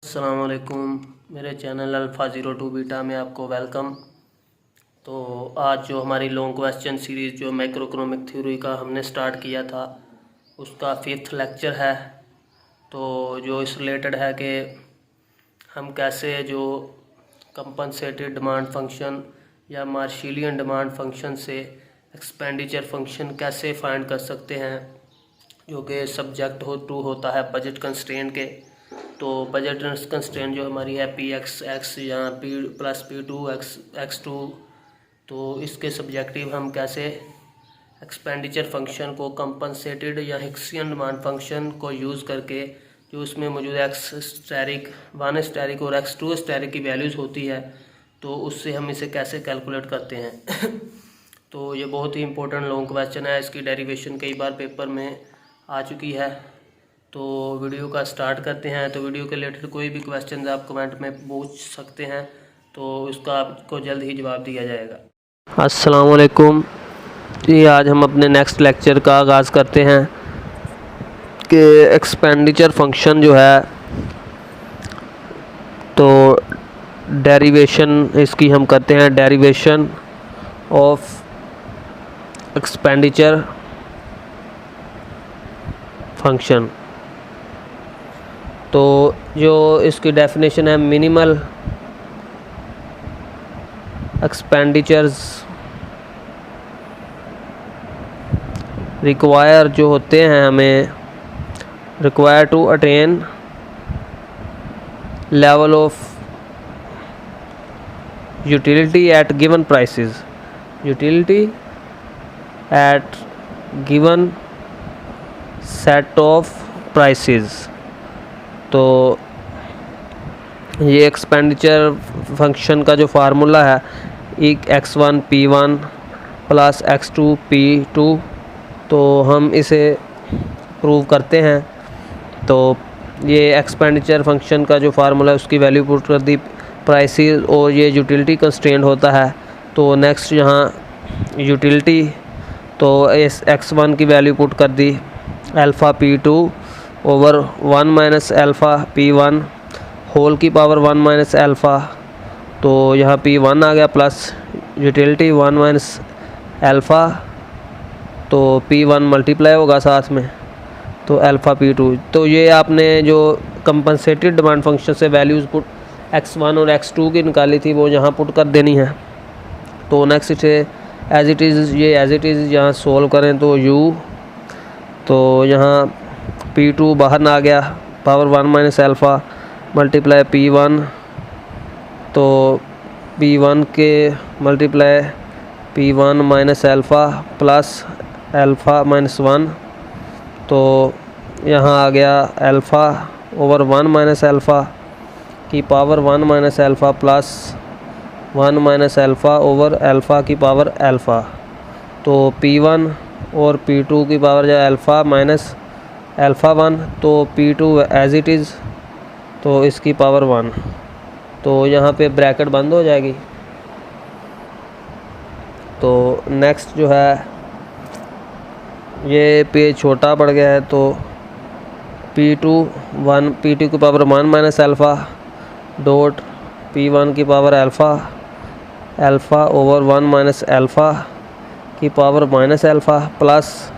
अस्सलाम वालेकुम, मेरे चैनल अल्फ़ा 02 बीटा में आपको वेलकम। तो आज जो हमारी लॉन्ग क्वेश्चन सीरीज़ जो मैक्रोइकोनॉमिक थ्योरी का हमने स्टार्ट किया था उसका 5th लेक्चर है। तो जो इस रिलेटेड है कि हम कैसे जो कंपनसेटेड डिमांड फंक्शन या मार्शिलियन डिमांड फंक्शन से एक्सपेंडिचर फंक्शन कैसे फाइंड कर सकते हैं, जो कि सब्जेक्ट होता है बजट कंस्ट्रेंट के। तो बजट कंस्ट्रेंट जो हमारी है पी एक्स एक्स या P plus P two X two, तो इसके सब्जेक्टिव हम कैसे एक्सपेंडिचर फंक्शन को कंपनसेटेड या हिक्सियन डिमांड फंक्शन को यूज़ करके जो उसमें मौजूद एक्स स्टैरिक, वन स्टैरिक और एक्स टू स्टैरिक की वैल्यूज़ होती है, तो उससे हम इसे कैसे कैलकुलेट करते हैं। तो ये बहुत ही इंपॉर्टेंट लॉन्ग क्वेश्चन है, इसकी डेरिवेशन कई बार पेपर में आ चुकी है। तो वीडियो का स्टार्ट करते हैं। तो वीडियो के रिलेटेड कोई भी क्वेश्चन आप कमेंट में पूछ सकते हैं, तो उसका आपको जल्द ही जवाब दिया जाएगा। अस्सलाम वालेकुम जी, आज हम अपने नेक्स्ट लेक्चर का आगाज़ करते हैं कि एक्सपेंडिचर फंक्शन जो है, तो डेरिवेशन इसकी हम करते हैं, डेरिवेशन ऑफ एक्सपेंडिचर फंक्शन। तो जो इसकी डेफिनेशन है, मिनिमल एक्सपेंडिचर्स रिक्वायर जो होते हैं, हमें require to attain level of utility at given prices, utility at given set of prices. तो ये एक्सपेंडिचर फंक्शन का जो फार्मूला है, x1 p1 plus x2 p2, तो हम इसे प्रूव करते हैं। तो ये एक्सपेंडिचर फंक्शन का जो फार्मूला है उसकी वैल्यू पुट कर दी, प्राइसेस, और ये यूटिलिटी कंस्ट्रेंट होता है। तो नेक्स्ट यहाँ यूटिलिटी, तो इस x1 की वैल्यू पुट कर दी alpha p2 over 1 minus alpha p1 whole की पावर 1 माइनस अल्फ़ा। तो यहाँ p1 आ गया प्लस यूटिलिटी 1 माइनस अल्फ़ा, तो p1 मल्टीप्लाई होगा साथ में, तो अल्फ़ा p2। तो ये आपने जो कंपनसेटेड डिमांड फंक्शन से वैल्यूज़ पुट x1 और x2 की निकाली थी वो यहाँ पुट कर देनी है। तो नेक्स्ट इसे एज इट इज़, ये एज इट इज़ यहाँ सोल्व करें तो u, तो यहाँ p2 बाहर ना आ गया, power 1 minus alpha multiply p1, तो p1 के multiply p1 minus alpha plus alpha minus 1, तो यहाँ आ गया अल्फ़ा ओवर 1 माइनस अल्फ़ा की power 1 minus alpha plus 1 minus alpha over alpha की पावर अल्फ़ा। तो p1 और p2 की पावर जो अल्फ़ा माइनस अल्फ़ा 1, तो p2 एज इट इज़, तो इसकी पावर 1। तो यहाँ पे ब्रैकेट बंद हो जाएगी। तो नेक्स्ट जो है, ये पेज छोटा पड़ गया है, तो p2 की power 1 minus alpha dot p1 की power alpha over 1 minus alpha की power minus alpha plus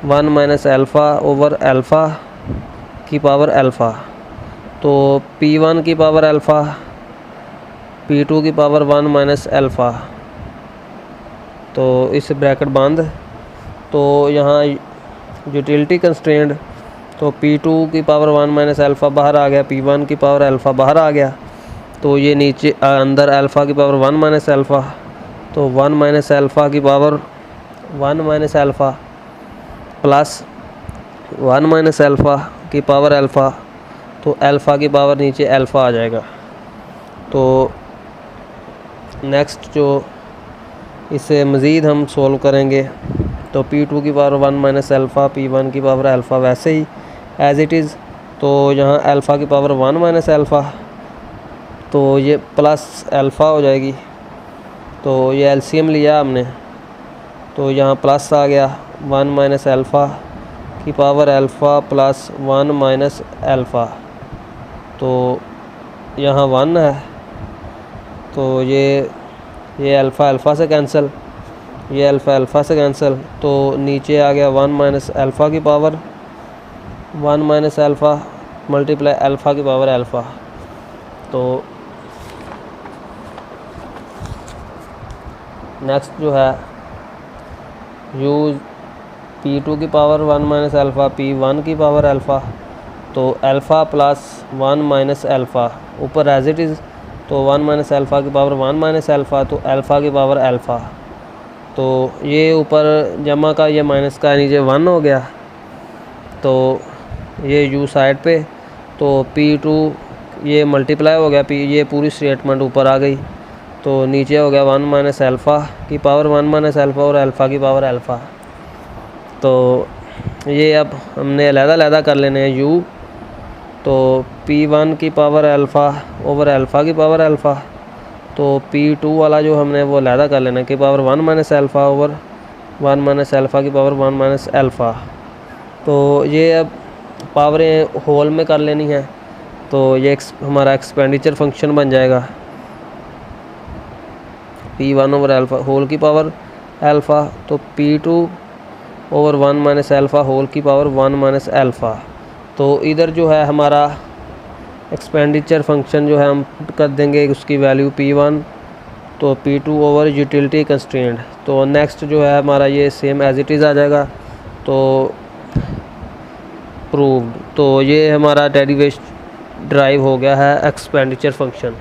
1 minus alpha over alpha की पावर अल्फ़ा। तो p1 की पावर अल्फ़ा, p2 की पावर 1 माइनस अल्फ़ा, तो इस ब्रैकेट बंद। तो यहाँ यूटिलिटी कंस्ट्रेंट, तो p2 की पावर 1 माइनस अल्फ़ा बाहर आ गया, p1 की पावर अल्फ़ा बाहर आ गया, तो ये नीचे अंदर अल्फ़ा की पावर 1 माइनस अल्फ़ा, तो 1 माइनस अल्फ़ा की power 1 minus alpha plus 1 minus alpha की पावर अल्फ़ा, तो अल्फ़ा की पावर नीचे अल्फ़ा आ जाएगा। तो नेक्स्ट जो इसे मज़ीद हम सोल्व करेंगे, तो p2 की पावर 1 माइनस अल्फ़ा, p1 की पावर अल्फ़ा वैसे ही एज इट इज़। तो यहाँ अल्फ़ा की पावर 1 माइनस अल्फ़ा, तो ये प्लस अल्फ़ा हो जाएगी। तो ये एलसीएम लिया हमने, तो यहाँ प्लस आ गया 1 माइनस अल्फ़ा की power alpha plus 1 minus alpha, तो यहाँ 1 है, तो ये अल्फ़ा अल्फ़ा से कैंसिल, ये अल्फ़ा अल्फ़ा से कैंसिल, तो नीचे आ गया 1 माइनस अल्फ़ा की power 1 minus alpha multiply alpha की पावर अल्फ़ा। तो नेक्स्ट जो है u p2 की पावर 1 माइनस अल्फ़ा p1 की पावर अल्फ़ा, तो अल्फ़ा प्लस 1 माइनस अल्फ़ा ऊपर एज इट इज़, तो 1 माइनस अल्फ़ा की पावर 1 माइनस अल्फ़ा, तो अल्फ़ा की पावर अल्फ़ा, तो ये ऊपर जमा का ये माइनस का नीचे 1 हो गया, तो ये u साइड पे, तो p2 ये मल्टीप्लाई हो गया, ये पूरी स्टेटमेंट ऊपर आ गई, तो नीचे हो गया 1 माइनस अल्फ़ा की पावर 1 माइनस अल्फ़ा और अल्फ़ा की पावर अल्फ़ा। तो ये अब हमने अलग-अलग कर लेने हैं u, तो p1 की पावर अल्फ़ा ओवर अल्फ़ा की पावर अल्फ़ा, तो p2 वाला जो हमने वो अलग कर लेना की power 1 minus alpha over 1 minus alpha की पावर 1 माइनस अल्फ़ा। तो ये अब पावरें होल में कर लेनी है, तो ये हमारा एक्सपेंडिचर फंक्शन बन जाएगा p1 ओवर अल्फ़ा होल की पावर अल्फ़ा, तो p2 over 1 minus alpha whole की पावर 1 माइनस अल्फ़ा। तो इधर जो है हमारा एक्सपेंडिचर फंक्शन जो है हम कर देंगे उसकी वैल्यू p1, तो p2 ओवर यूटिलिटी कंस्ट्रेंट। तो नेक्स्ट जो है हमारा ये सेम एज इट इज़ आ जाएगा, तो प्रूव्ड। तो ये हमारा डेरिवेशन ड्राइव हो गया है एक्सपेंडिचर फंक्शन।